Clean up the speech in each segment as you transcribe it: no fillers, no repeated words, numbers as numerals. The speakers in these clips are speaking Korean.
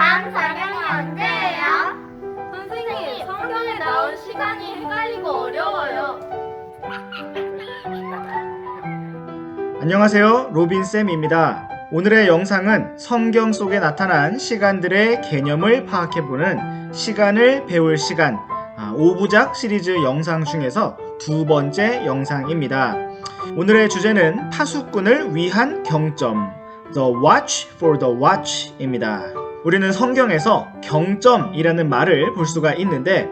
다음 설명이 언제예요? 선생님, 성경에 나온 시간이 헷갈리고 어려워요. 안녕하세요, 로빈쌤입니다. 오늘의 영상은 성경 속에 나타난 시간들의 개념을 파악해보는 시간을 배울 시간 5부작 시리즈 영상 중에서 두 번째 영상입니다. 오늘의 주제는 파수꾼을 위한 경점, The Watch for the Watch입니다. 우리는 성경에서 경점이라는 말을 볼 수가 있는데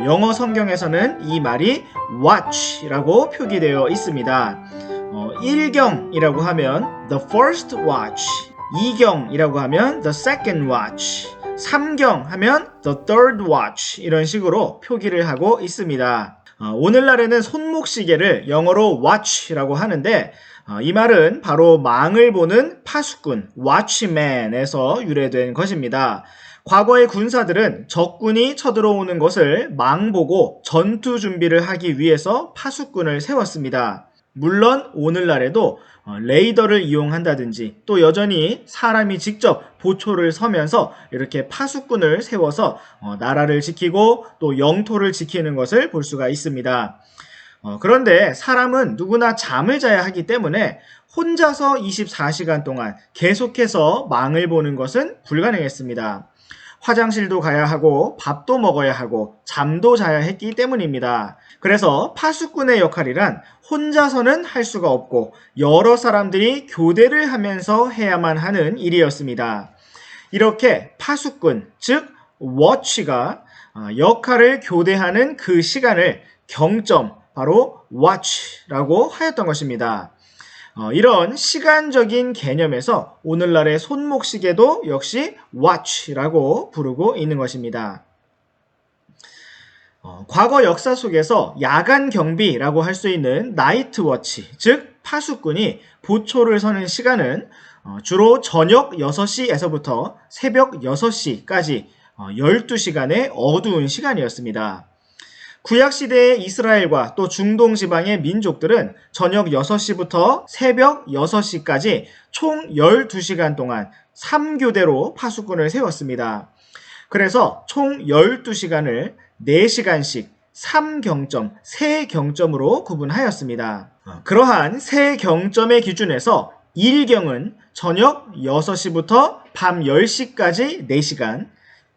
영어 성경에서는 이 말이 watch라고 표기되어 있습니다. 1경이라고 하면 the first watch, 2경이라고 하면 the second watch, 3경 하면 the third watch 이런 식으로 표기를 하고 있습니다. 오늘날에는 손목시계를 영어로 watch라고 하는데 이 말은 바로 망을 보는 파수꾼 watchman에서 유래된 것입니다. 과거의 군사들은 적군이 쳐들어오는 것을 망보고 전투 준비를 하기 위해서 파수꾼을 세웠습니다. 물론 오늘날에도 레이더를 이용한다든지 또 여전히 사람이 직접 보초를 서면서 이렇게 파수꾼을 세워서 나라를 지키고 또 영토를 지키는 것을 볼 수가 있습니다. 그런데 사람은 누구나 잠을 자야 하기 때문에 혼자서 24시간 동안 계속해서 망을 보는 것은 불가능했습니다. 화장실도 가야 하고 밥도 먹어야 하고 잠도 자야 했기 때문입니다. 그래서 파수꾼의 역할이란 혼자서는 할 수가 없고 여러 사람들이 교대를 하면서 해야만 하는 일이었습니다. 이렇게 파수꾼, 즉 워치가 역할을 교대하는 그 시간을 경점, 바로 watch라고 하였던 것입니다. 이런 시간적인 개념에서 오늘날의 손목시계도 역시 watch라고 부르고 있는 것입니다. 과거 역사 속에서 야간 경비라고 할 수 있는 나이트 워치, 즉 파수꾼이 보초를 서는 시간은 주로 저녁 6시에서부터 새벽 6시까지 12시간의 어두운 시간이었습니다. 구약시대의 이스라엘과 또 중동 지방의 민족들은 저녁 6시부터 새벽 6시까지 총 12시간 동안 3교대로 파수꾼을 세웠습니다. 그래서 총 12시간을 4시간씩 3경점, 3경점으로 구분하였습니다. 그러한 3경점의 기준에서 1경은 저녁 6시부터 밤 10시까지 4시간,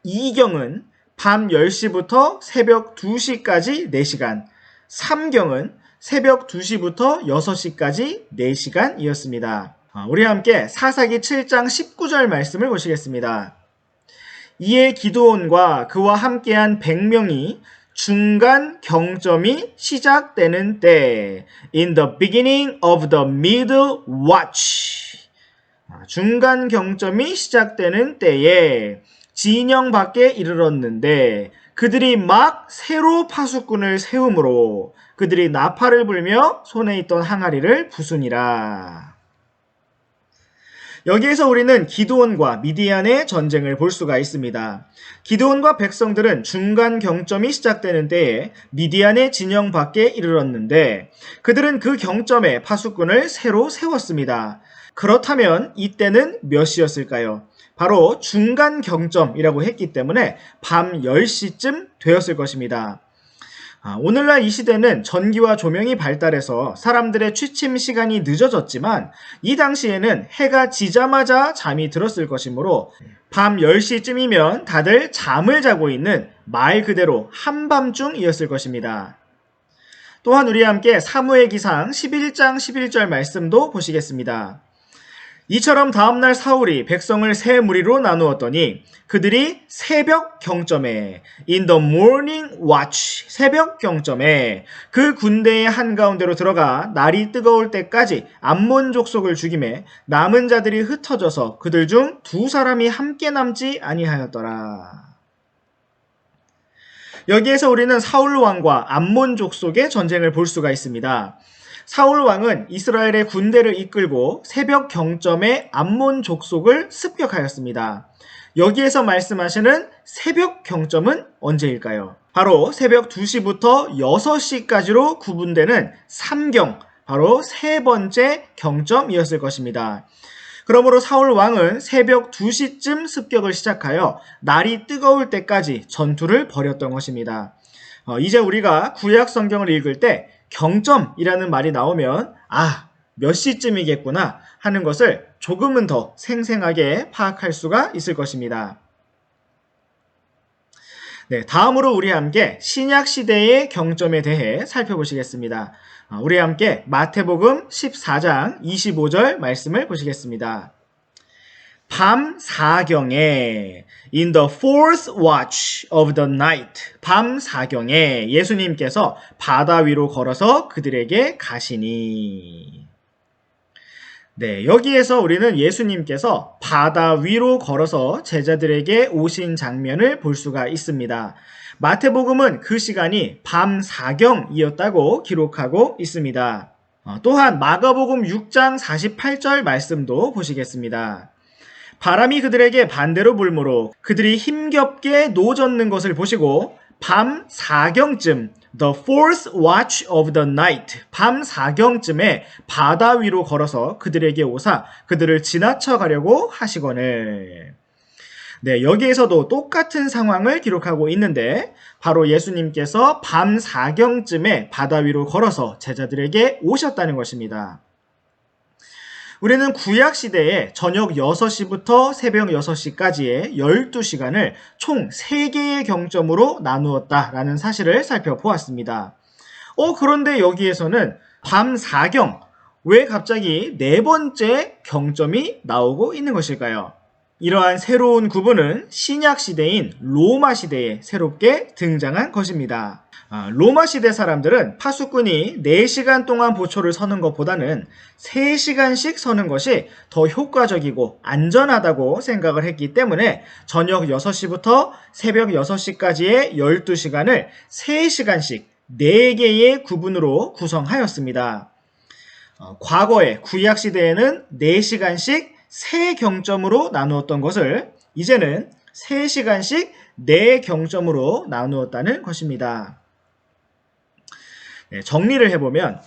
2경은 밤 10시부터 새벽 2시까지 4시간, 3경은 새벽 2시부터 6시까지 4시간이었습니다. 우리 함께 사사기 7장 19절 말씀을 보시겠습니다. 이에 기드온과 그와 함께한 100명이 중간 경점이 시작되는 때, in the beginning of the middle watch, 중간 경점이 시작되는 때에 진영 밖에 이르렀는데 그들이 막 새로 파수꾼을 세우므로 그들이 나팔을 불며 손에 있던 항아리를 부수니라. 여기에서 우리는 기드온과 미디안의 전쟁을 볼 수가 있습니다. 기드온과 백성들은 중간 경점이 시작되는 때에 미디안의 진영 밖에 이르렀는데 그들은 그 경점에 파수꾼을 새로 세웠습니다. 그렇다면 이때는 몇 시였을까요? 바로 중간 경점이라고 했기 때문에 밤 10시쯤 되었을 것입니다. 오늘날 이 시대는 전기와 조명이 발달해서 사람들의 취침 시간이 늦어졌지만 이 당시에는 해가 지자마자 잠이 들었을 것이므로 밤 10시쯤이면 다들 잠을 자고 있는 말 그대로 한밤중이었을 것입니다. 또한 우리 함께 사무엘기상 11장 11절 말씀도 보시겠습니다. 이처럼 다음날 사울이 백성을 세 무리로 나누었더니 그들이 새벽 경점에 in the morning watch, 새벽 경점에 그 군대의 한가운데로 들어가 날이 뜨거울 때까지 암몬 족속을 죽이매 남은 자들이 흩어져서 그들 중 2사람이 함께 남지 아니하였더라. 여기에서 우리는 사울 왕과 암몬 족속의 전쟁을 볼 수가 있습니다. 사울 왕은 이스라엘의 군대를 이끌고 새벽 경점에 암몬 족속을 습격하였습니다. 여기에서 말씀하시는 새벽 경점은 언제일까요? 바로 새벽 2시부터 6시까지로 구분되는 3경, 바로 세 번째 경점이었을 것입니다. 그러므로 사울 왕은 새벽 2시쯤 습격을 시작하여 날이 뜨거울 때까지 전투를 벌였던 것입니다. 이제 우리가 구약 성경을 읽을 때 경점이라는 말이 나오면 몇 시쯤이겠구나 하는 것을 조금은 더 생생하게 파악할 수가 있을 것입니다. 네, 다음으로 우리 함께 신약 시대의 경점에 대해 살펴보시겠습니다. 우리 함께 마태복음 14장 25절 말씀을 보시겠습니다. 밤 4경에 in the fourth watch of the night 밤 4경에 예수님께서 바다 위로 걸어서 그들에게 가시니. 네, 여기에서 우리는 예수님께서 바다 위로 걸어서 제자들에게 오신 장면을 볼 수가 있습니다. 마태복음은 그 시간이 밤 4경이었다고 기록하고 있습니다. 또한 마가복음 6장 48절 말씀도 보시겠습니다. 바람이 그들에게 반대로 불므로 그들이 힘겹게 노젓는 것을 보시고 밤 4경쯤 The fourth watch of the night 밤 4경쯤에 바다 위로 걸어서 그들에게 오사 그들을 지나쳐 가려고 하시거늘. 네, 여기에서도 똑같은 상황을 기록하고 있는데 바로 예수님께서 밤 4경쯤에 바다 위로 걸어서 제자들에게 오셨다는 것입니다. 우리는 구약시대에 저녁 6시부터 새벽 6시까지의 12시간을 총 3개의 경점으로 나누었다라는 사실을 살펴보았습니다. 그런데 여기에서는 밤 4경, 왜 갑자기 4번째 경점이 나오고 있는 것일까요? 이러한 새로운 구분은 신약시대인 로마시대에 새롭게 등장한 것입니다. 로마시대 사람들은 파수꾼이 4시간 동안 보초를 서는 것보다는 3시간씩 서는 것이 더 효과적이고 안전하다고 생각을 했기 때문에 저녁 6시부터 새벽 6시까지의 12시간을 3시간씩 4개의 구분으로 구성하였습니다. 과거의 구약시대에는 4시간씩 3경점으로 나누었던 것을 이제는 3시간씩 4경점으로 나누었다는 것입니다. 네, 정리를 해보면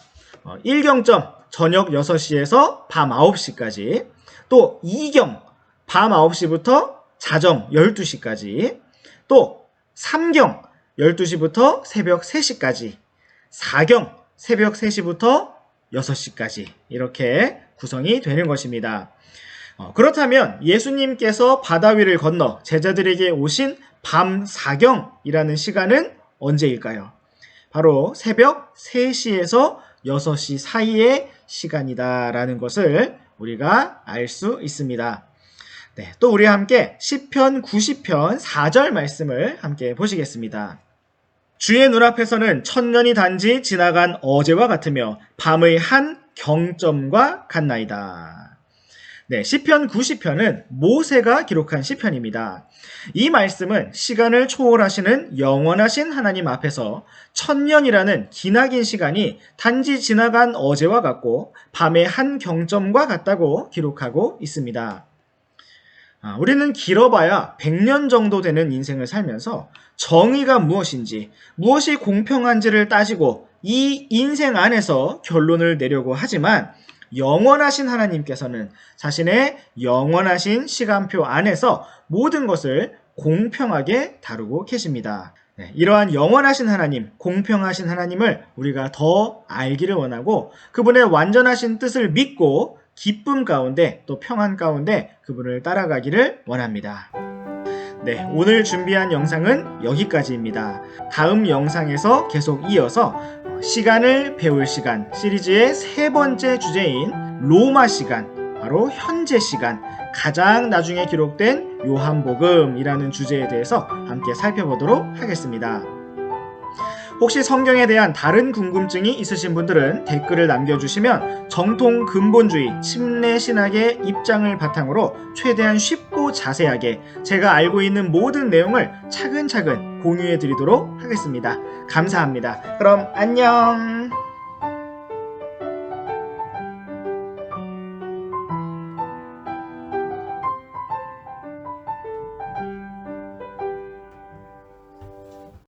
1경점 저녁 6시에서 밤 9시까지, 또 2경 밤 9시부터 자정 12시까지, 또 3경 12시부터 새벽 3시까지, 4경 새벽 3시부터 6시까지 이렇게 구성이 되는 것입니다. 그렇다면 예수님께서 바다 위를 건너 제자들에게 오신 밤 4경이라는 시간은 언제일까요? 바로 새벽 3시에서 6시 사이의 시간이다라는 것을 우리가 알 수 있습니다. 네, 또 우리 함께 시편 90편 4절 말씀을 함께 보시겠습니다. 주의 눈앞에서는 천년이 단지 지나간 어제와 같으며 밤의 한 경점과 같나이다. 네, 시편 90편은 모세가 기록한 시편입니다. 이 말씀은 시간을 초월하시는 영원하신 하나님 앞에서 천년이라는 기나긴 시간이 단지 지나간 어제와 같고 밤의 한 경점과 같다고 기록하고 있습니다. 우리는 길어봐야 100년 정도 되는 인생을 살면서 정의가 무엇인지, 무엇이 공평한지를 따지고 이 인생 안에서 결론을 내려고 하지만 영원하신 하나님께서는 자신의 영원하신 시간표 안에서 모든 것을 공평하게 다루고 계십니다. 네, 이러한 영원하신 하나님, 공평하신 하나님을 우리가 더 알기를 원하고 그분의 완전하신 뜻을 믿고 기쁨 가운데 또 평안 가운데 그분을 따라가기를 원합니다. 네, 오늘 준비한 영상은 여기까지입니다. 다음 영상에서 계속 이어서 시간을 배울 시간 시리즈의 3번째 주제인 로마 시간, 바로 현재 시간, 가장 나중에 기록된 요한복음이라는 주제에 대해서 함께 살펴보도록 하겠습니다. 혹시 성경에 대한 다른 궁금증이 있으신 분들은 댓글을 남겨주시면 정통 근본주의 침례 신학의 입장을 바탕으로 최대한 쉽고 자세하게 제가 알고 있는 모든 내용을 차근차근 공유해 드리도록 하겠습니다. 감사합니다. 그럼 안녕!